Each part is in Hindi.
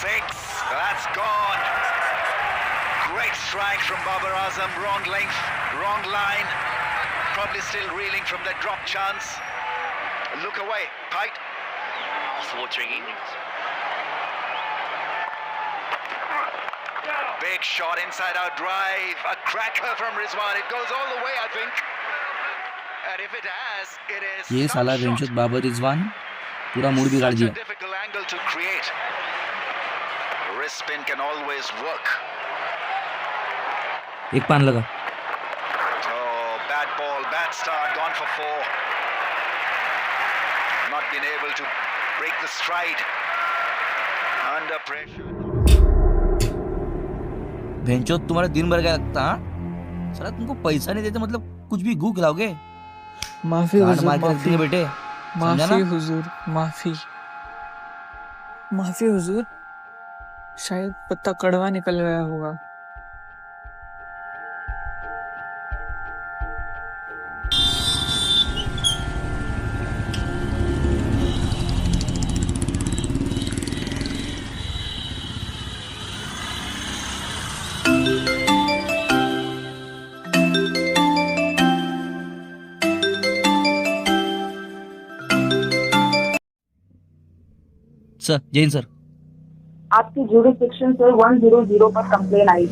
6. That's gone. Great strike from Babar Azam. Wrong length, wrong line. Probably still reeling from that drop chance. Look away, Pite. Mouth-watering innings. Big shot inside our drive. A cracker from Rizwan. It goes all the way, I think. And if it has, it is ये साला वेंचुत बाबर रिजवान पूरा मूड बिगाड़ such दिया. a difficult angle to create. Wrist spin can always work. एक पान लगा. Oh, bad ball, bad start, gone for 4. Not been able to break the stride. Under pressure. वेंचुत तुम्हारा दिन भर क्या लगता है? साला तुमको पैसा नहीं देते मतलब कुछ भी गू खिलाओगे? माफी हुजूर, मार के रख देंगे बेटे. समझा ना? माफी हुजूर, माफी माफी हुजूर. शायद पत्ता कड़वा निकल गया होगा. Sir, Jain sir. आपकी जुरिस्डिक्शन से 100 पर कंप्लेन आई.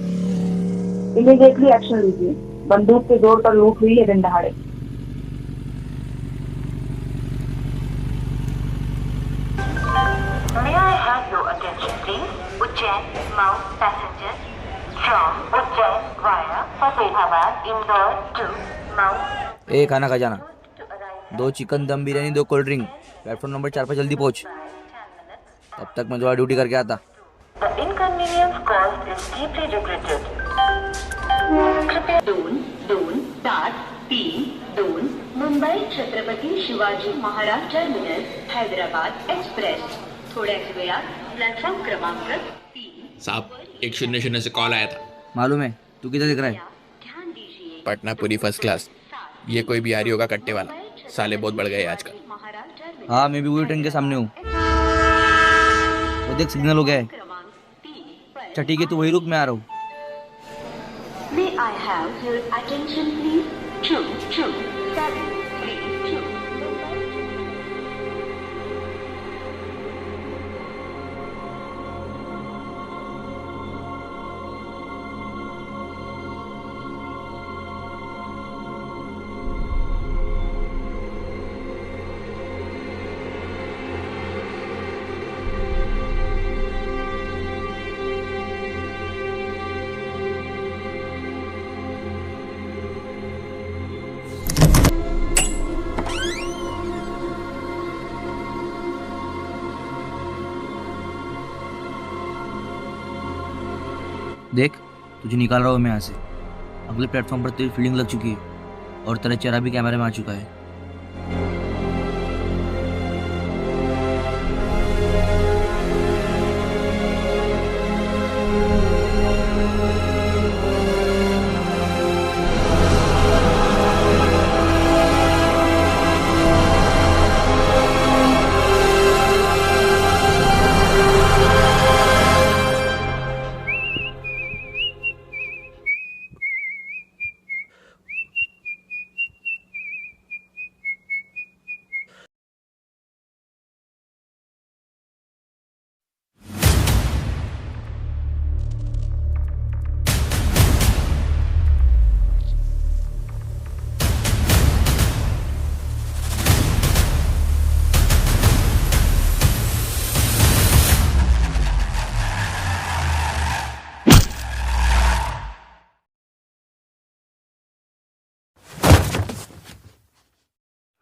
इमीडिएटली एक्शन लीजिए. बंदूक के जोर पर लूट हुई है दिन दहाड़े. May I have your attention, please? Ujjain Mount passenger from Ujjain via Fatehabad, Indore to Mount. ए खाना खा जाना. 2 चिकन दम biryani, 2 cold drink. Platform number 4 पर जल्दी पहुंच. तब तक मैं थोड़ा ड्यूटी करके आता. The inconvenience caused is deeply regretted. कृपया 2-7-3-2 मुंबई छत्रपती शिवाजी महाराज टर्मिनस हैदराबाद एक्सप्रेस थोड्याच वेळात प्लॅटफॉर्म क्रमांक 3 साहब 100 से कॉल आया था. मालूम है तू किधर दिख रहा है? ध्यान दीजिए. पटना पूरी फर्स्ट क्लास. ये कोई बिहारी होगा कट्टे वाला. साले बहुत बढ़ गए आजकल. महाराज टर्मिनस हाँ मैं भी वही ट्रेन के सामने हूँ. वो देख सिग्नल हो गया है. क्रमांक 3 अच्छा ठीक है तू वही रुक, मैं आ रहा हूँ. May I have your attention, please? 2-7-3-2. देख तुझे निकाल रहा हूँ मैं यहाँ से. अगले प्लेटफॉर्म पर तेरी फील्डिंग लग चुकी है और तेरा चेहरा भी कैमरे में आ चुका है.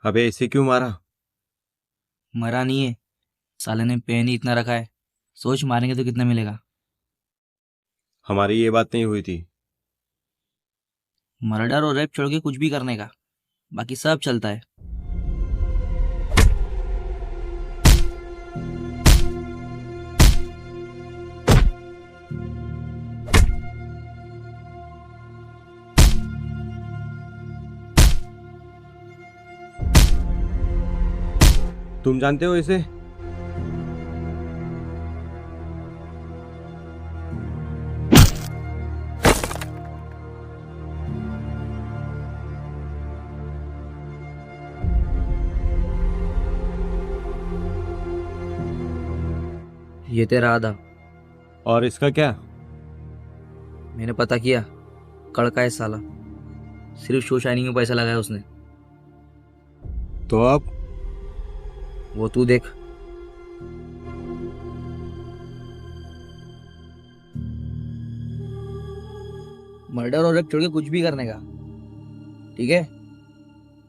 अबे इसे क्यों मारा? मरा नहीं है, साले ने पेन ही इतना रखा है. सोच मारेंगे तो कितना मिलेगा. हमारी ये बात नहीं हुई थी. मर्डर और रेप छोड़ के कुछ भी करने का, बाकी सब चलता है. तुम जानते हो इसे? ये तेरा आधा। और इसका क्या? मैंने पता किया, कड़का है साला, सिर्फ शो शाइनिंग में पैसा लगाया उसने। तो अब वो तू देख। मर्डर और रेप छोड़ के कुछ भी करने का, ठीक है?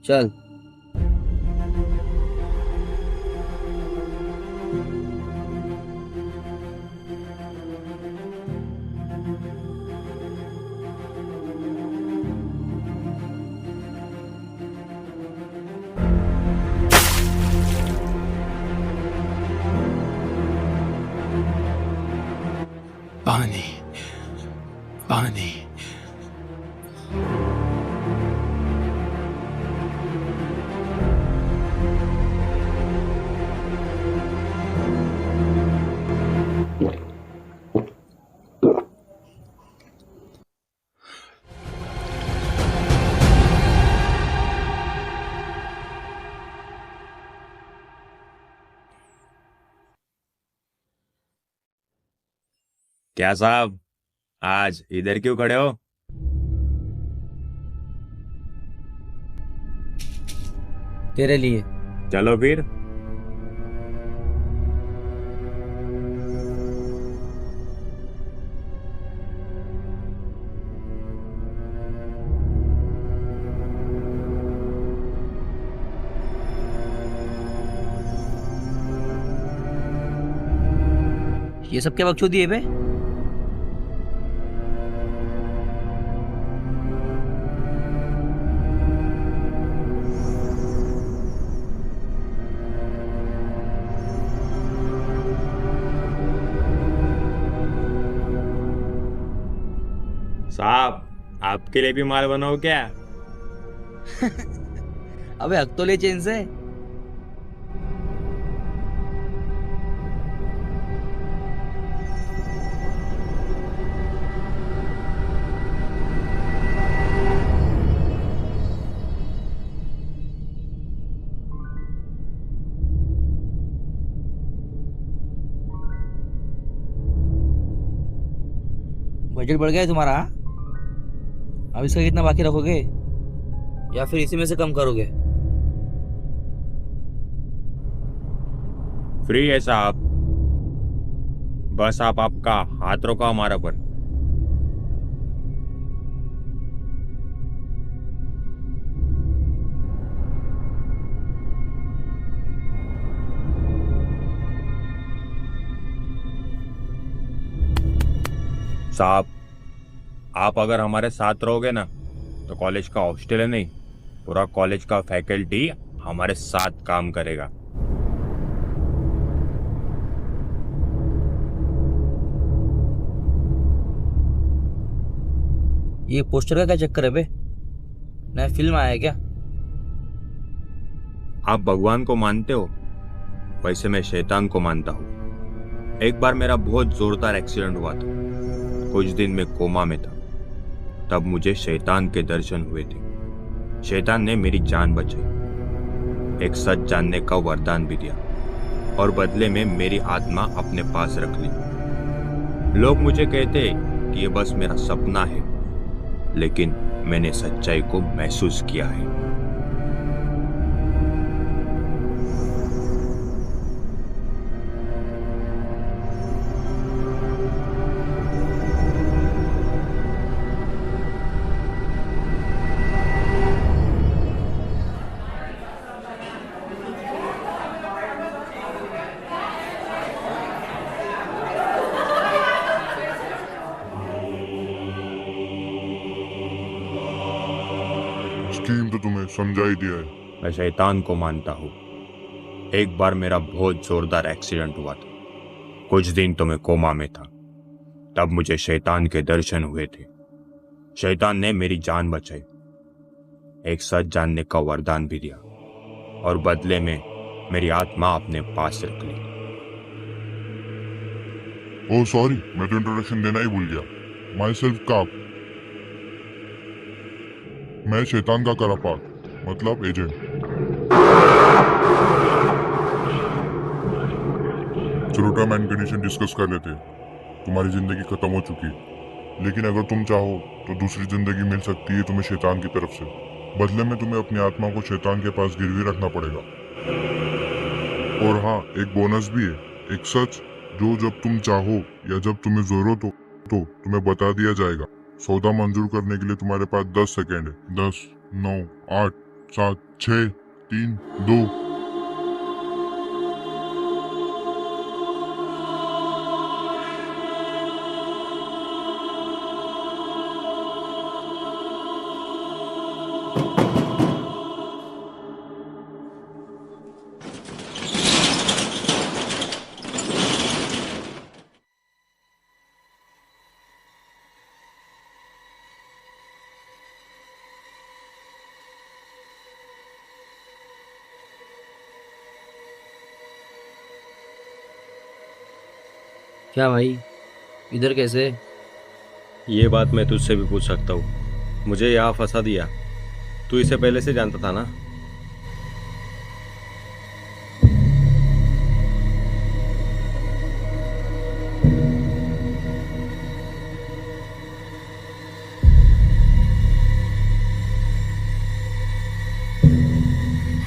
चल। पानी पानी। क्या साहब, आज इधर क्यों खड़े हो? तेरे लिए। चलो फिर। ये सब क्या बकचोदी है बे? साहब, आपके लिए भी माल बनाओ क्या? अबे हक तो ले चेन से। बजट बढ़ गया है तुम्हारा, हाँ? अब इसका कितना बाकी रखोगे या फिर इसी में से कम करोगे? फ्री है साहब, बस आप आपका हाथ रोको हमारा पर। साहब, आप अगर हमारे साथ रहोगे ना तो कॉलेज का हॉस्टल है नहीं, पूरा कॉलेज का फैकल्टी हमारे साथ काम करेगा। ये पोस्टर का क्या चक्कर है बे? नया फिल्म आया है क्या? आप भगवान को मानते हो, वैसे मैं शैतान को मानता हूँ। एक बार मेरा बहुत जोरदार एक्सीडेंट हुआ था, कुछ दिन में कोमा में था। तब मुझे शैतान के दर्शन हुए थे। शैतान ने मेरी जान बचाई, एक सच जानने का वरदान भी दिया और बदले में मेरी आत्मा अपने पास रख ली। लोग मुझे कहते कि ये बस मेरा सपना है, लेकिन मैंने सच्चाई को महसूस किया है। स्कीम तो तुम्हें समझा ही दिया है। मैं शैतान को मानता हूँ। एक बार मेरा बहुत जोरदार एक्सीडेंट हुआ था, कुछ दिन तो मैं कोमा में था। तब मुझे शैतान के दर्शन हुए थे। शैतान ने मेरी जान बचाई, एक सच जानने का वरदान भी दिया और बदले में मेरी आत्मा अपने पास रख ली। ओह सॉरी, मैं तो इंट्रोडक्शन देना ही भूल गया। माई सेल्फ काप, मैं शैतान का करापात, मतलब एजेंट। चलो टर्म एंड कंडीशन डिस्कस कर लेते हैं। तुम्हारी जिंदगी खत्म हो चुकी है, लेकिन अगर तुम चाहो तो दूसरी जिंदगी मिल सकती है तुम्हें शैतान की तरफ से। बदले में तुम्हें अपनी आत्मा को शैतान के पास गिरवी रखना पड़ेगा। और हाँ, एक बोनस भी है, एक सच जो जब तुम चाहो या जब तुम्हें जरूरत हो तो तुम्हें बता दिया जाएगा। सौदा मंजूर करने के लिए तुम्हारे पास 10 सेकेंड है। 10, 9, 8, 7, 6, 3, 2। क्या भाई, इधर कैसे? ये बात मैं तुझसे भी पूछ सकता हूँ। मुझे यहाँ फंसा दिया, तू इसे पहले से जानता था ना?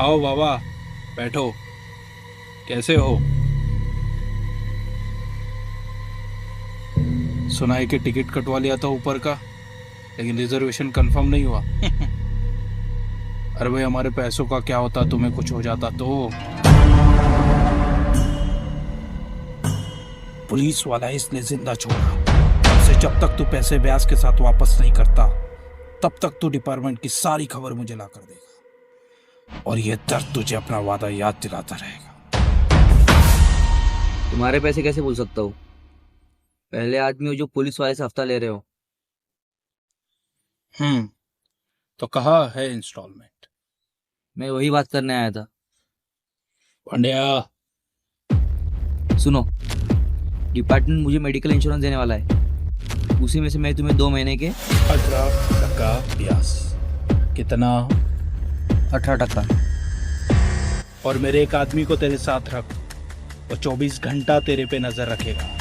आओ बाबा, बैठो। कैसे हो? सुनाई के टिकट कटवा लिया था ऊपर का, लेकिन रिजर्वेशन कंफर्म नहीं हुआ। अरे भाई, हमारे पैसों का क्या होता, तुम्हें कुछ हो जाता तो? पुलिस वाला इसलिए जिंदा छोड़ा, तब से जब तक तू पैसे ब्याज के साथ वापस नहीं करता, तब तक तू डिपार्टमेंट की सारी खबर मुझे ला कर देगा, और ये दर्द तुझे अपना वादा याद दिलाता रहेगा। तुम्हारे पैसे कैसे भूल सकता हूँ? पहले आदमी हो जो पुलिस वाले से हफ्ता ले रहे हो। तो कहाँ है इंस्टॉलमेंट? मैं वही बात करने आया था। पांड्या, सुनो, डिपार्टमेंट मुझे मेडिकल इंश्योरेंस देने वाला है, उसी में से मैं तुम्हें 2 महीने के 18% ब्याज। कितना? 18%। और मेरे एक आदमी को तेरे साथ रख, वो 24 घंटा तेरे पे नजर रखेगा।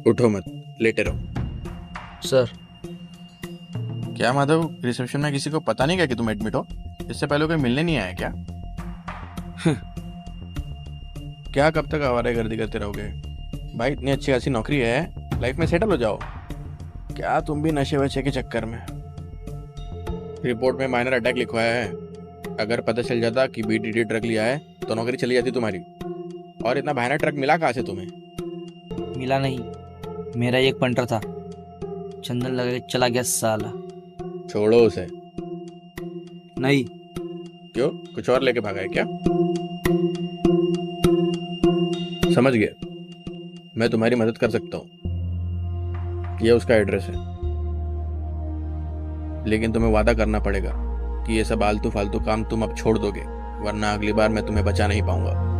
उठो मत, लेटे रहो। सर, क्या माधव, रिसेप्शन में किसी को पता नहीं क्या कि तुम एडमिट हो? इससे पहले कोई मिलने नहीं आया क्या? क्या कब तक आवारागर्दी करते रहोगे भाई? इतनी अच्छी खासी नौकरी है, लाइफ में सेटल हो जाओ। क्या तुम भी नशे वशे के चक्कर में? रिपोर्ट में माइनर अटैक लिखवाया है, अगर पता चल जाता कि बीडीडी ट्रक लिया है तो नौकरी चली जाती तुम्हारी। और इतना भयानक ट्रक मिला कहाँ से तुम्हें? मिला नहीं, मेरा एक पंटर था, चंदन लगा के चला गया साला। छोड़ो उसे। नहीं। क्यों, कुछ और लेके भागा है क्या? समझ गया, मैं तुम्हारी मदद कर सकता हूँ। ये उसका एड्रेस है, लेकिन तुम्हें वादा करना पड़ेगा कि ये सब आलतू फालतू काम तुम अब छोड़ दोगे, वरना अगली बार मैं तुम्हें बचा नहीं पाऊंगा।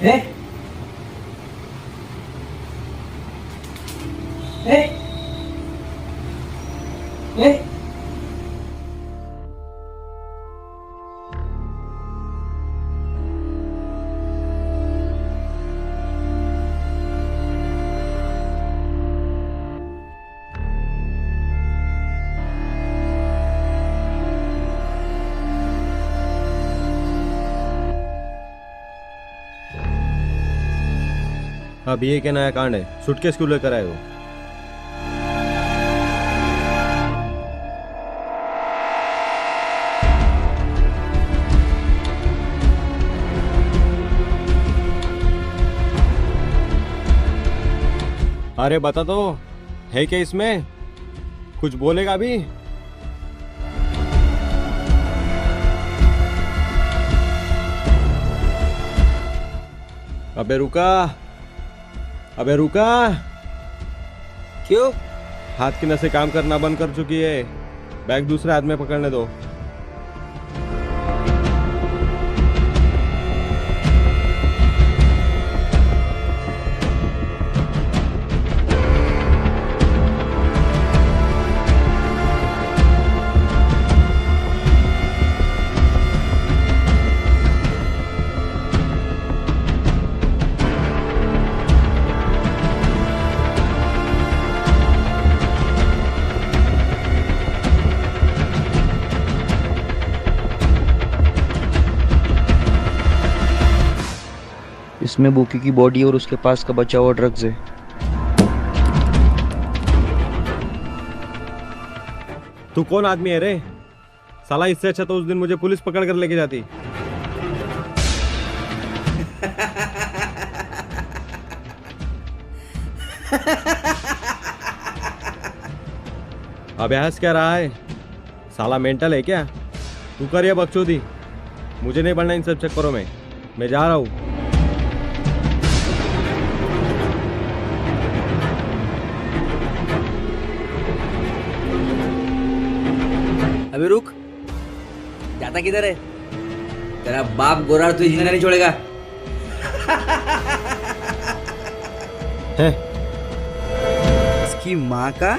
ए? ए? ए? अब ये क्या नया कांड है? सूटकेस क्यों लेकर आए हो? अरे बता तो, है क्या इसमें? कुछ बोलेगा अभी? अबे रुका, अबे रुका। क्यों? हाथ की नसें काम करना बंद कर चुकी है। बैग दूसरे हाथ में पकड़ने दो। इसमें बुकी की बॉडी और उसके पास का बचा हुआ ड्रग्स है। तू कौन आदमी है रे? साला इससे अच्छा तो उस दिन मुझे पुलिस पकड़ कर लेके जाती। अब हंस क्या रहा है? साला मेंटल है क्या? तू कर ये बकचोदी। मुझे नहीं पढ़ना इन सब चक्करों में। मैं जा रहा हूँ। अबे रुक, जाता किधर है? तेरा बाप गोरा तुझे जिंदा नहीं छोड़ेगा। है? इसकी माँ का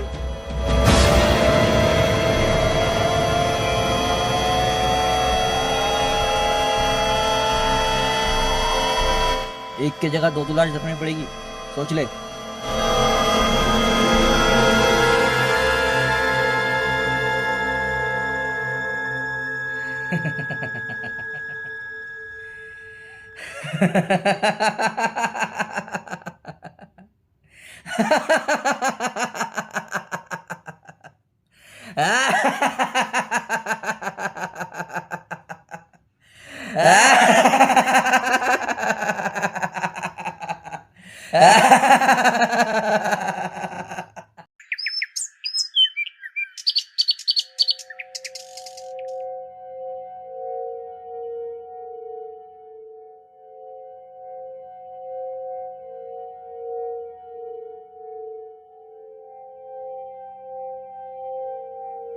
एक की जगह दो लाश रखनी पड़ेगी, सोच ले।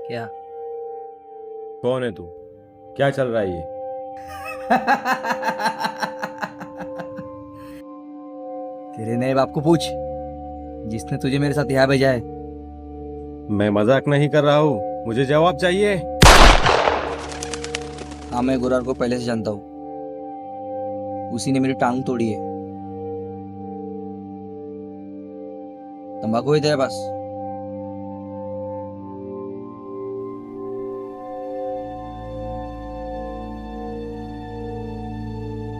क्या? कौन है तू? क्या चल रहा है ये? तेरे नए बाप को पूछ, जिसने तुझे मेरे साथ यहाँ भेजा है। मैं मजाक नहीं कर रहा हूँ, मुझे जवाब चाहिए। हाँ, मैं गुरार को पहले से जानता हूँ। उसी ने मेरी टांग तोड़ी है। तंबाकू है तेरे पास?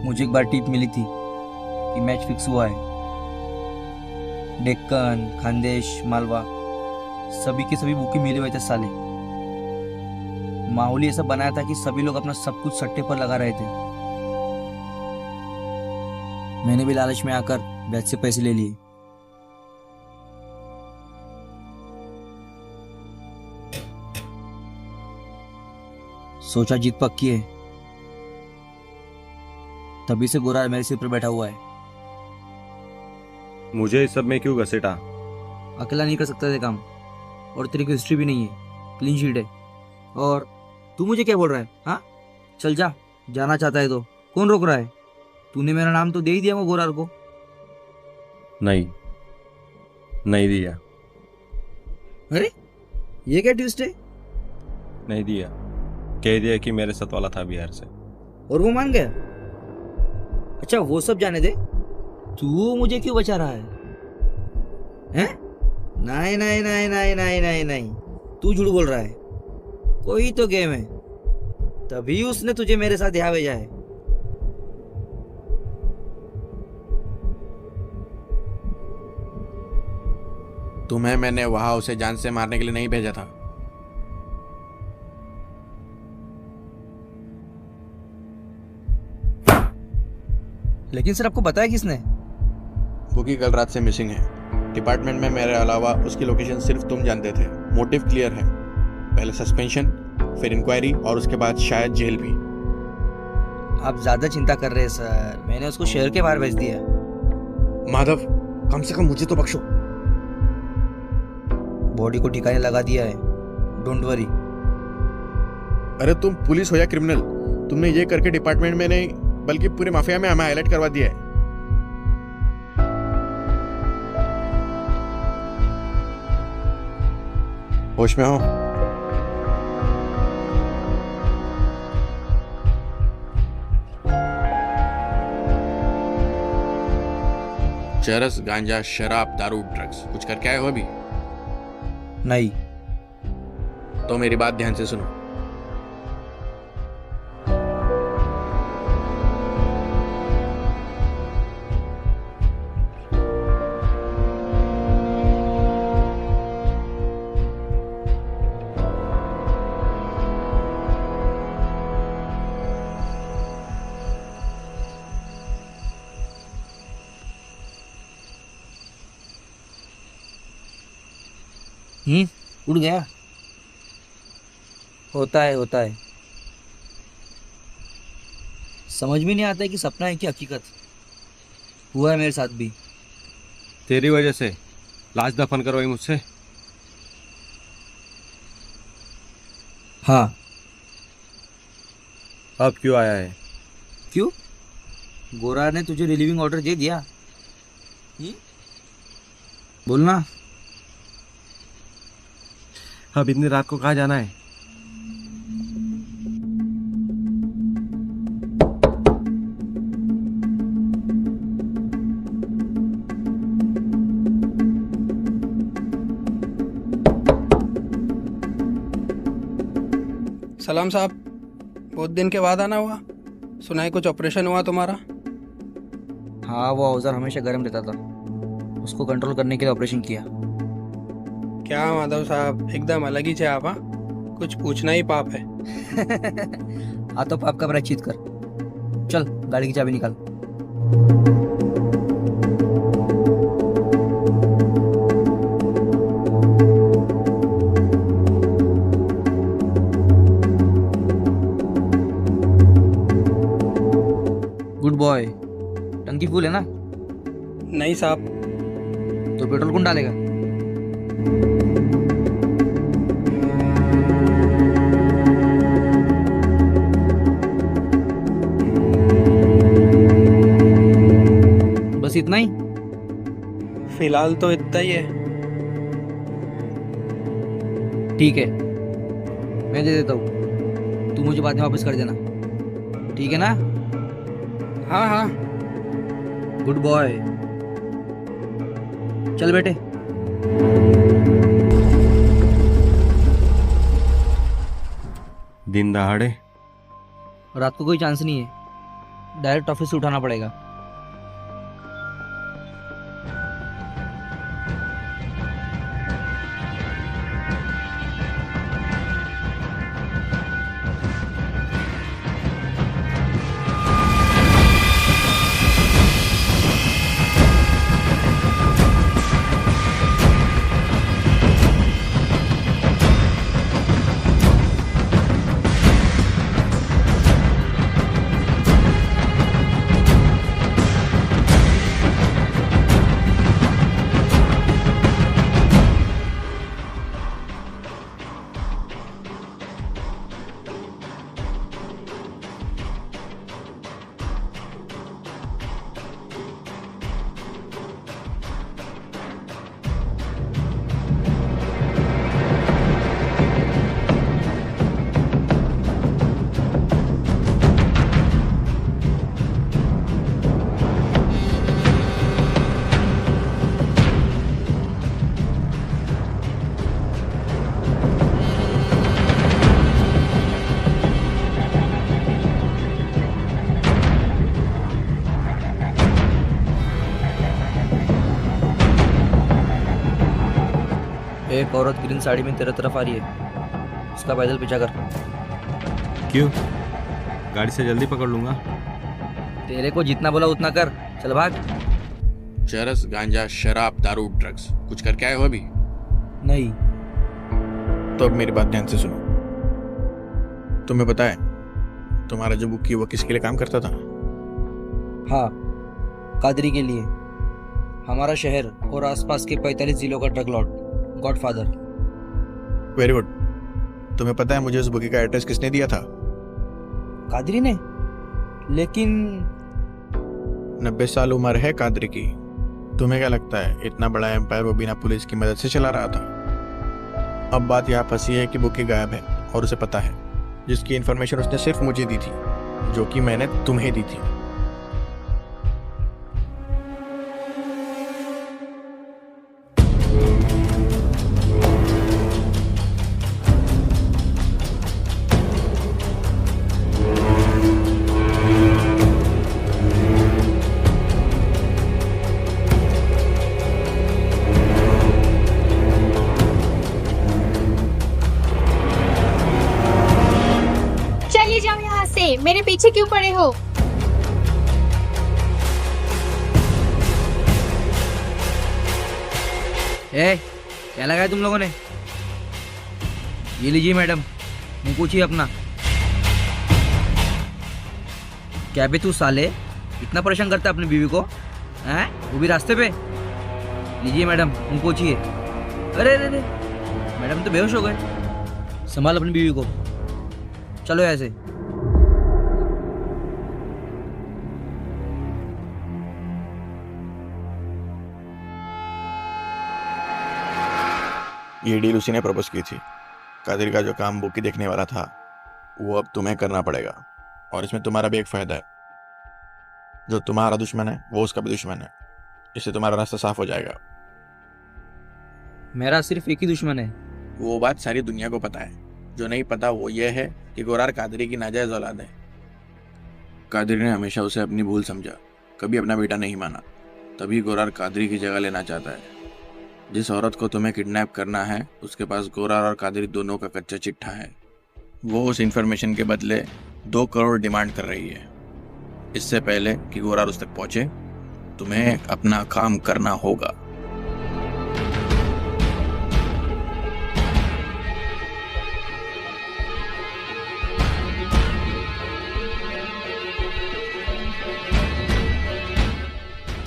मुझे एक बार टिप मिली थी कि मैच फिक्स हुआ है। डेक्कन, खानदेश, मालवा, सभी के सभी बुके मिले हुए थे साले। माहौल ऐसा बनाया था कि सभी लोग अपना सब कुछ सट्टे पर लगा रहे थे। मैंने भी लालच में आकर बैच से पैसे ले लिए। सोचा जीत पक्की है, तभी से गोरा मेरे सिर पर बैठा हुआ है। मुझे इस सब में क्यों घसीटा? अकेला नहीं कर सकता ये काम, और तेरी कोई हिस्ट्री भी नहीं है, क्लीन शीट है। और तू मुझे क्या बोल रहा है? हाँ, चल जा, जाना चाहता है तो कौन रोक रहा है? तूने मेरा नाम तो दे ही दिया वो गोरार को। नहीं, नहीं दिया। अरे ये क्या ट्विस्ट है? नहीं दिया, कह दिया कि मेरे साथ वाला था बिहार से। और वो मान गया? अच्छा वो सब जाने दे, तू मुझे क्यों बचा रहा है? हैं? नहीं नहीं नहीं नहीं नहीं नहीं नहीं, तू झूठ बोल रहा है। कोई तो गेम है, तभी उसने तुझे मेरे साथ यहाँ भेजा है। तुम्हें मैंने वहां उसे जान से मारने के लिए नहीं भेजा था। लेकिन सर आपको बताया किसने? बुकी कल रात से मिसिंग है। डिपार्टमेंट में मेरे अलावा उसकी लोकेशन सिर्फ तुम जानते थे। मोटिव क्लियर है, पहले सस्पेंशन, फिर इंक्वायरी और उसके बाद शायद जेल भी। आप ज्यादा चिंता कर रहे हैं सर, मैंने उसको शहर के बाहर भेज दिया। माधव, कम से कम मुझे तो बख्शो। बॉडी को ठिकाने लगा दिया है, डोंट वरी। अरे तुम पुलिस हो या क्रिमिनल, तुमने ये करके डिपार्टमेंट में नहीं बल्कि पूरे माफिया में हमें हाईलाइट करवा दिया है। होश में हो? चरस, गांजा, शराब, दारू, ड्रग्स कुछ करके आए हो अभी? नहीं। तो मेरी बात ध्यान से सुनो। उड़ गया। होता है। समझ में नहीं आता है कि सपना है कि हकीकत। हुआ है मेरे साथ भी। तेरी वजह से लाश दफन करवाई मुझसे। हाँ। अब क्यों आया है? क्यों? गोरा ने तुझे रिलीविंग ऑर्डर दे दिया? बोलना। अब इतनी रात को कहाँ जाना है? सलाम साहब, बहुत दिन के बाद आना हुआ। सुना है कुछ ऑपरेशन हुआ तुम्हारा? हाँ, वो औजार हमेशा गर्म रहता था, उसको कंट्रोल करने के लिए ऑपरेशन किया। क्या माधव साहब, एकदम अलग ही थे आप। हाँ, कुछ पूछना ही पाप है। हाँ तो पाप का प्रायश्चित कर। चल गाड़ी की चाबी निकाल। Good boy. टंकी फुल है ना? नहीं साहब। तो पेट्रोल कौन डालेगा? बस इतना ही? फिलहाल तो इतना ही है। ठीक है, मैं दे देता हूँ, तू मुझे बाद में वापस कर देना, ठीक है ना? हाँ हाँ। Good boy. चल बेटे। दिन दहाड़े? रात को कोई चांस नहीं है, डायरेक्ट ऑफिस से उठाना पड़ेगा। एक औरत ग्रीन साड़ी में तेरे तरफ आ रही है, उसका पैदल पीछा कर। क्यों? गाड़ी से जल्दी पकड़ लूंगा। तेरे को जितना बोला उतना कर, चल भाग। चरस, गांजा, शराब, दारू, ड्रग्स कुछ करके आए हो अभी? नहीं। तो अब मेरी बात ध्यान से सुनो। तुम्हें पता है तुम्हारा जो बुक्की वो किसके लिए काम करता था? हाँ, कादरी के लिए। हमारा शहर और आसपास के 45 जिलों का drug Lord, godfather. Very good. तुम्हें पता है मुझे उस बुकी का एड्रेस किसने दिया था? कादरी ने? लेकिन 90 साल उम्र है कादरी की। तुम्हें क्या लगता है इतना बड़ा एम्पायर वो बिना पुलिस की मदद से चला रहा था? अब बात यहाँ फंसी है कि बुकी गायब है और उसे पता है, जिसकी इन्फॉर्मेशन उसने सिर्फ मुझे दी थी, जो कि मैंने तुम्हें दी थी। चले जाओ यहाँ से, मेरे पीछे क्यों पड़े हो? क्या लगाया तुम लोगों ने? ये लीजिए मैडम, मुँह पूछिए अपना। क्या बे तू साले इतना परेशान करता है अपनी बीवी को? हैं? वो भी रास्ते पे? लीजिए मैडम, मुँह पूछिए। अरे अरे अरे, मैडम तो बेहोश हो गए। संभाल अपनी बीवी को, चलो ऐसे। ये डील उसी ने प्रपोज की थी। कादिर का जो काम बुकी देखने वाला था वो अब तुम्हें करना पड़ेगा, और इसमें तुम्हारा भी एक फायदा है। जो तुम्हारा दुश्मन है वो उसका भी दुश्मन है, इससे तुम्हारा रास्ता साफ हो जाएगा। मेरा सिर्फ एक ही दुश्मन है। वो बात सारी दुनिया को पता है। जो नहीं पता वो ये है कि गोरार कादरी की नाजायज औलाद है। कादरी ने हमेशा उसे अपनी भूल समझा, कभी अपना बेटा नहीं माना। तभी गोरार कादरी की जगह लेना चाहता है। जिस औरत को तुम्हें किडनैप करना है उसके पास गोरार और कादरी दोनों का कच्चा चिट्ठा है। वो उस इंफॉर्मेशन के बदले 2 करोड़ डिमांड कर रही है। इससे पहले कि गोरार उस तक पहुंचे तुम्हें अपना काम करना होगा।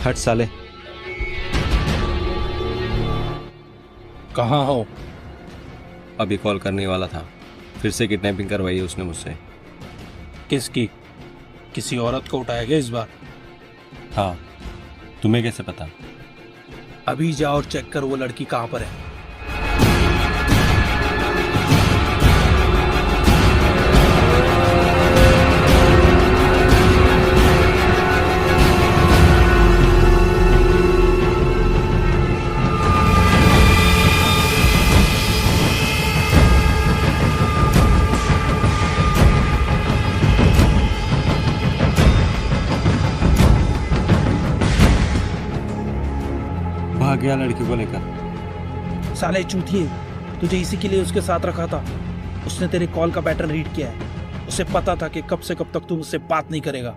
हट साले। कहाँ हो? अभी कॉल करने वाला था, फिर से किडनैपिंग करवाई है उसने मुझसे। किसकी? किसी औरत को उठाया गया इस बार? हाँ, तुम्हें कैसे पता? अभी जा और चेक कर वो लड़की कहाँ पर है। भाग गया लड़की को लेकर। साले चूतिए, तुझे इसी के लिए उसके साथ रखा था। उसने तेरे कॉल का पैटर्न रीड किया है। उसे पता था कि कब से कब तक तू मुझसे बात नहीं करेगा।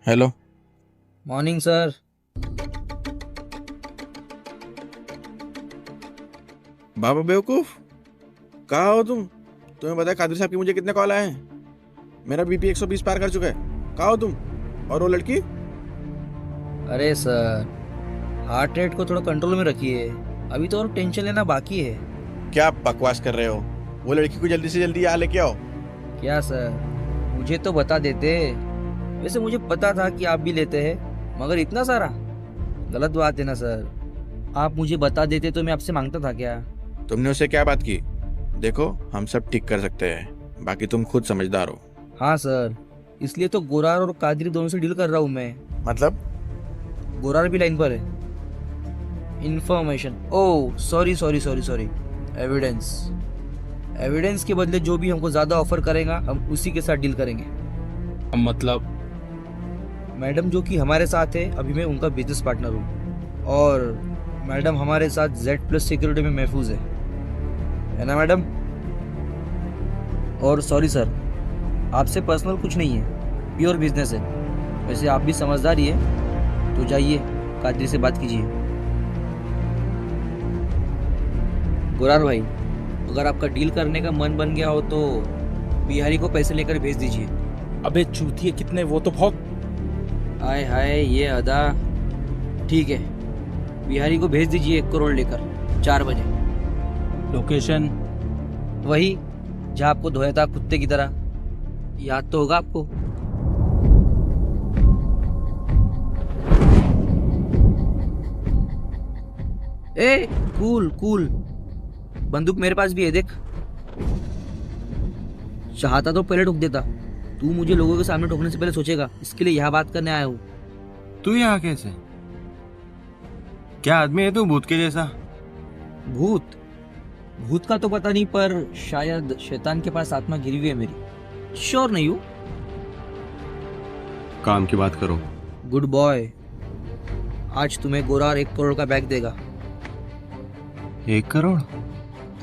हेलो। Morning sir. बाबा बेवकूफ, कहाँ हो तुम? तुम्हें पता है कादिर साहब की मुझे कितने कॉल आए हैं? मेरा बीपी 120 पार कर चुका है। कहाँ हो तुम? और वो लड़की? अरे सर, हार्ट रेट को थोड़ा कंट्रोल में रखिए, अभी तो और टेंशन लेना बाकी है। क्या बकवास कर रहे हो? वो लड़की को जल्दी से जल्दी यहाँ लेके आओ। क्या सर, मुझे तो बता देते। वैसे मुझे पता था कि आप भी लेते हैं, मगर इतना सारा गलत बात है ना सर। आप मुझे बता देते तो मैं आपसे मांगता था क्या? तुमने उससे क्या बात की? देखो, हम सब ठीक कर सकते हैं, बाकी तुम खुद समझदार हो। हाँ सर, इसलिए तो गोरार और कादरी दोनों से डील कर रहा हूँ मैं। मतलब? गोरार भी लाइन पर है। Information, oh sorry sorry sorry sorry, evidence. Evidence के बदले जो भी हमको ज्यादा ऑफर करेगा हम उसी के साथ डील करेंगे। मतलब? मैडम जो कि हमारे साथ है, अभी मैं उनका बिजनेस पार्टनर हूँ। और मैडम हमारे साथ Z+ सिक्योरिटी में महफूज है ना मैडम? और सॉरी सर, आपसे पर्सनल कुछ नहीं है, प्योर बिजनेस है। वैसे आप भी समझदार ही है, तो जाइए कादरी से बात कीजिए। गुरार भाई, अगर आपका डील करने का मन बन गया हो तो बिहारी को पैसे लेकर भेज दीजिए। अबे चूतिए, कितने? वो तो बहुत। हाय हाय, ये अदा। ठीक है, बिहारी को भेज दीजिए 1 करोड़ लेकर 4 बजे। लोकेशन? वही जहाँ आपको धोया था कुत्ते की तरह, याद तो होगा आपको। ए कूल कूल, बंदूक मेरे पास भी है, देख। चाहता तो पहले ठोक देता, तू मुझे लोगों के सामने ठोकने से पहले सोचेगा, इसके लिए यहाँ बात करने आया हूँ। तू यहाँ कैसे? क्या आदमी है तू, भूत के जैसा? भूत? भूत का तो पता नहीं, पर शायद शैतान के पास आत्मा गिरी हुई है मेरी। श्योर नहीं हूँ। काम की बात करो। गुड बॉय, आज तुम्हें गोरार 1 करोड़ का बैग देगा। 1 करोड़?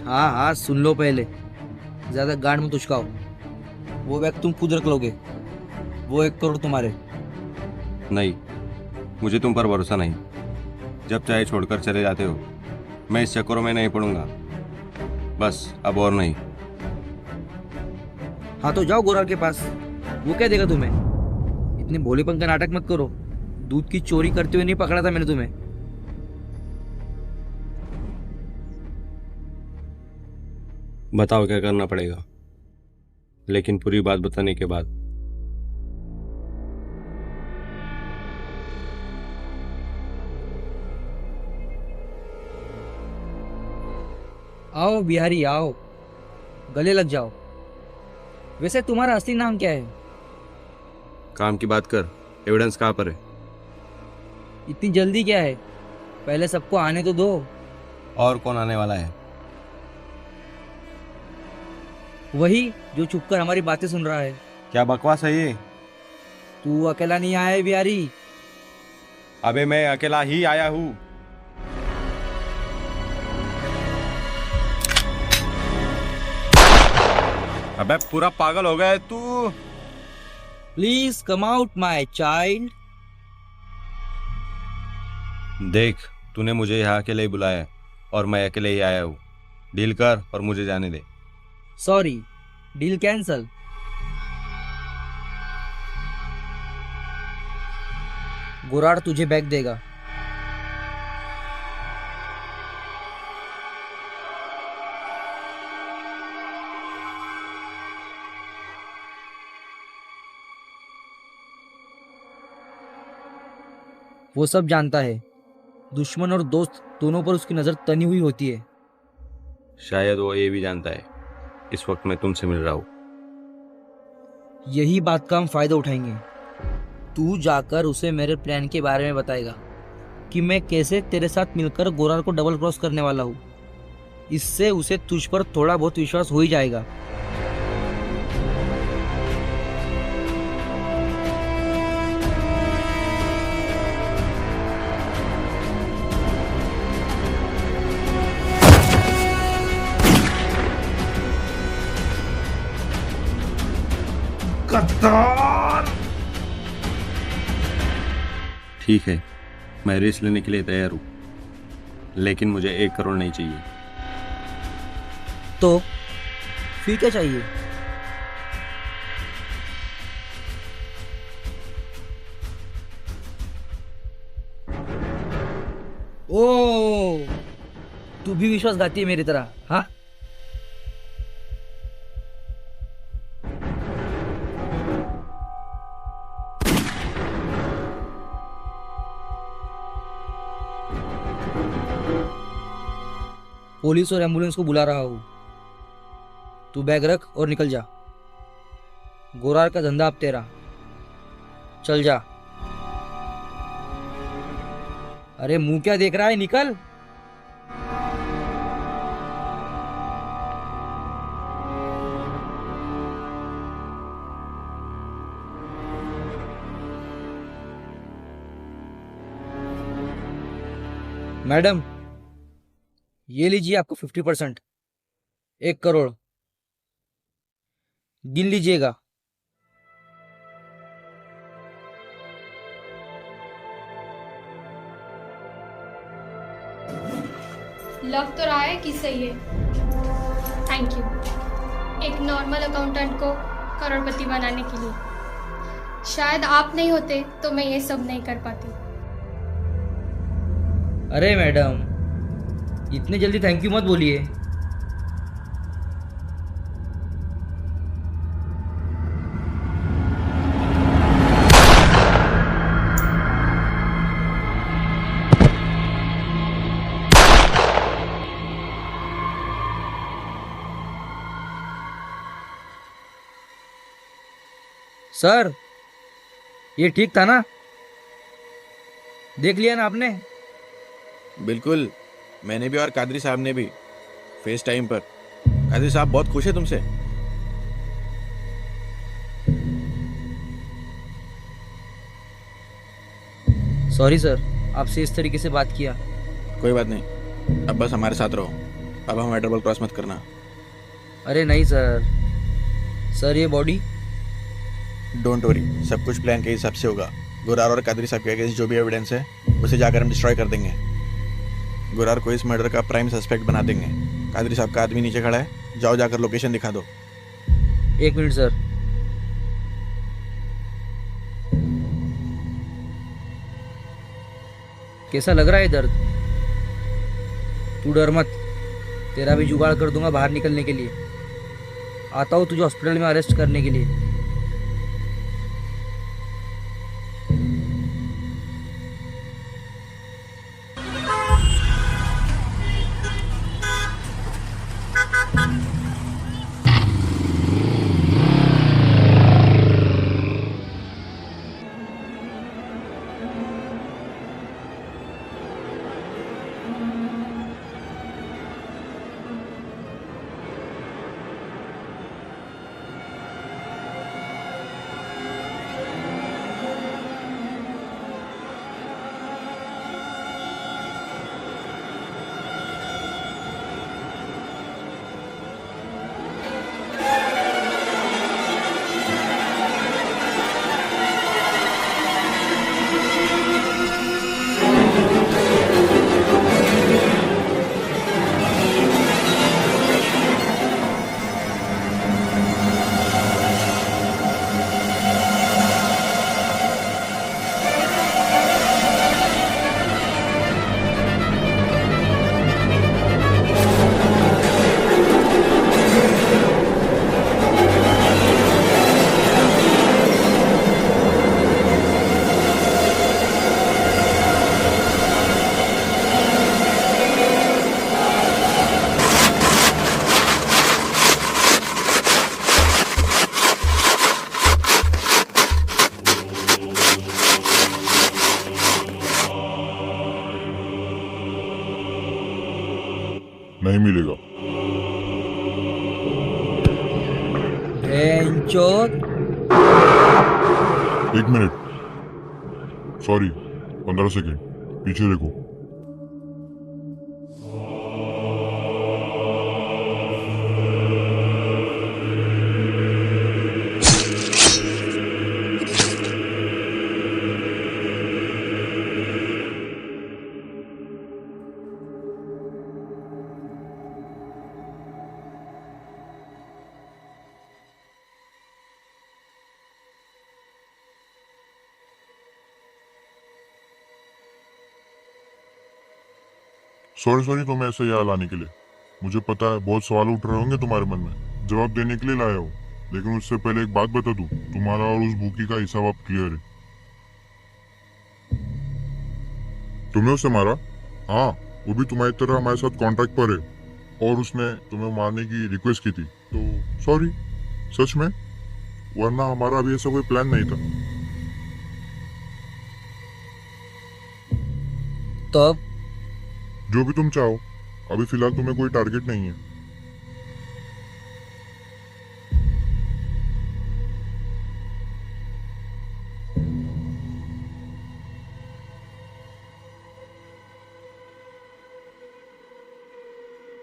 हाँ हाँ, सुन लो पहले, ज्यादा गांड में तुचकाओ। वो बैग तुम खुद रख लोगे, वो 1 करोड़ तुम्हारे। नहीं, मुझे तुम पर भरोसा नहीं। जब चाहे छोड़कर चले जाते हो, मैं इस चक्करों में नहीं पड़ूंगा, बस अब और नहीं। हाँ तो जाओ गोरार के पास, वो क्या देगा तुम्हें। इतने भोलेपन का नाटक मत करो, दूध की चोरी करते हुए नहीं पकड़ा था मैंने तुम्हें। बताओ क्या करना पड़ेगा, लेकिन पूरी बात बताने के बाद। आओ बिहारी आओ, गले लग जाओ। वैसे तुम्हारा असली नाम क्या है? काम की बात कर, एविडेंस कहाँ पर है? इतनी जल्दी क्या है, पहले सबको आने तो दो। और कौन आने वाला है? वही जो छुपकर हमारी बातें सुन रहा है। क्या बकवास है ये? तू अकेला नहीं आया है बिहारी। अबे मैं अकेला ही आया हूँ। अबे पूरा पागल हो गया है तू। Please come out my child. देख, तूने मुझे यहाँ अकेले ही बुलाया और मैं अकेले ही आया हूँ। डील कर और मुझे जाने दे। Sorry, deal cancel. गोराड़ तुझे बैग देगा। वो सब जानता है, दुश्मन और दोस्त दोनों पर उसकी नजर तनी हुई होती है। शायद वो ये भी जानता है इस वक्त मैं तुमसे मिल रहा हूँ। यही बात का हम फायदा उठाएंगे। तू जाकर उसे मेरे प्लान के बारे में बताएगा कि मैं कैसे तेरे साथ मिलकर गोरार को डबल क्रॉस करने वाला हूँ। इससे उसे तुझ पर थोड़ा बहुत विश्वास हो ही जाएगा। ठीक है, मैं रिस्क लेने के लिए तैयार हूँ, लेकिन मुझे 1 करोड़ नहीं चाहिए। तो फिर क्या चाहिए? ओ, तू भी विश्वासघाती है मेरी तरह? हाँ, पुलिस और एम्बुलेंस को बुला रहा हूँ। तू बैग रख और निकल जा। गोरार का धंधा अब तेरा, चल जा। अरे मुंह क्या देख रहा है, निकल। मैडम, ये लीजिए आपको 50%, 1 करोड़। गिन लीजिएगा। लग तो रहा है कि सही है। Thank you. एक नॉर्मल अकाउंटेंट को करोड़पति बनाने के लिए। शायद आप नहीं होते तो मैं ये सब नहीं कर पाती। अरे मैडम, इतने जल्दी थैंक यू मत बोलिए। सर, ये ठीक था ना? देख लिया ना आपने? बिल्कुल, मैंने भी और कादरी साहब ने भी, फेस टाइम पर। कादरी साहब बहुत खुश है तुमसे। सॉरी सर, आपसे इस तरीके से बात किया। कोई बात नहीं, अब बस हमारे साथ रहो। अब हम इंटरवल क्रॉस मत करना। अरे नहीं सर। सर, ये बॉडी? डोंट वरी, सब कुछ प्लान के हिसाब से होगा। गुरार और कादरी साहब के अगेंस्ट जो भी एविडेंस है उसे जाकर हम डिस्ट्रॉय कर देंगे। गुरार को इस मर्डर का प्राइम सस्पेक्ट बना देंगे। कादरी साहब का आदमी नीचे खड़ा है, जाओ जाकर लोकेशन दिखा दो। 1 मिनट सर। कैसा लग रहा है दर्द? तू डर मत, तेरा भी जुगाड़ कर दूंगा बाहर निकलने के लिए। आता हूँ तुझे हॉस्पिटल में अरेस्ट करने के लिए। नहीं मिलेगा। बेंचोद। 1 मिनट, सॉरी, 15 सेकेंड पीछे देखो। सॉरी तुम्हें ऐसे यहाँ लाने के लिए। मुझे पता है बहुत सवाल उठ रहे होंगे तुम्हारे मन में, जवाब देने के लिए लाया हो। लेकिन उससे पहले एक बात बता दूं, तुम्हारा और उस भूखी का हिसाब अब क्लियर है। तुमने उसे मारा? हाँ, वो भी तुम्हारी तरह हमारे साथ कॉन्ट्रैक्ट पर है और उसने तुम्हें मारने की रिक्वेस्ट की थी। तो सॉरी, सच में, वरना हमारा अभी ऐसा कोई प्लान नहीं था। तो अब जो भी तुम चाहो, अभी फिलहाल तुम्हें कोई टारगेट नहीं है।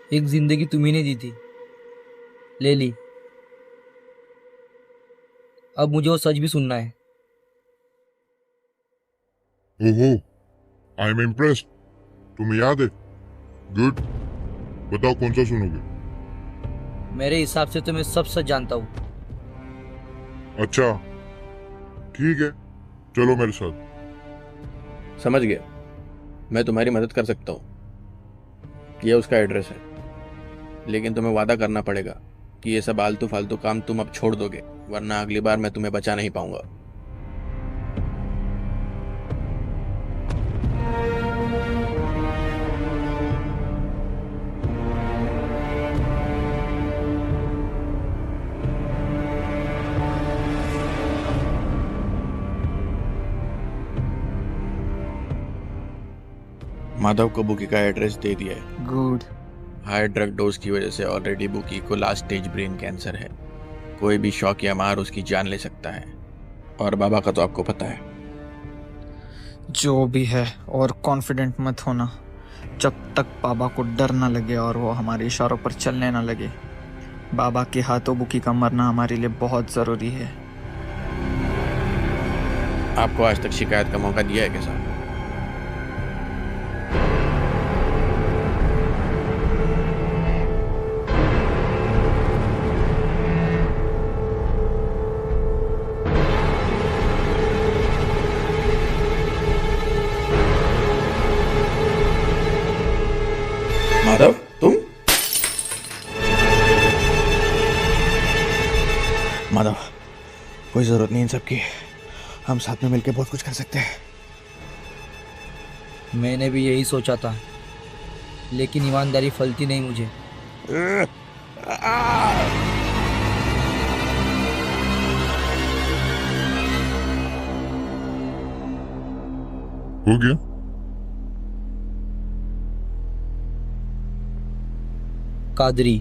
एक जिंदगी तुम्ही ने दी थी, ले ली। अब मुझे वो सच भी सुनना है। ओहो, आई एम इम्प्रेस्ड। तुम्हें याद है? गुड। बताओ कौन सा सुनोगे? मेरे हिसाब से तो मैं सब सच जानता हूँ। अच्छा, ठीक है, चलो मेरे साथ। समझ गया, मैं तुम्हारी मदद कर सकता हूँ। ये उसका एड्रेस है, लेकिन तुम्हें वादा करना पड़ेगा कि ये सब आलतू फालतू काम तुम अब छोड़ दोगे, वरना अगली बार मैं तुम्हें बचा नहीं पाऊंगा। माधव को बुकी का एड्रेस दे दिया है। गुड। हाई ड्रग डोज की वजह से ऑलरेडी बुकी को लास्ट स्टेज ब्रेन कैंसर है। कोई भी शौक या मार उसकी जान ले सकता है, और बाबा का तो आपको पता है। जो भी है, और कॉन्फिडेंट मत होना जब तक बाबा को डर ना लगे और वो हमारे इशारों पर चलने ना लगे। बाबा के हाथों बुकी का मरना हमारे लिए बहुत ज़रूरी है। आपको आज तक शिकायत का मौका दिया है क्या साहब? माधव, तुम? माधव, कोई जरूरत नहीं इन सब की। हम साथ में मिलकर बहुत कुछ कर सकते हैं। मैंने भी यही सोचा था, लेकिन ईमानदारी फलती नहीं मुझे। हो गया? कादरी।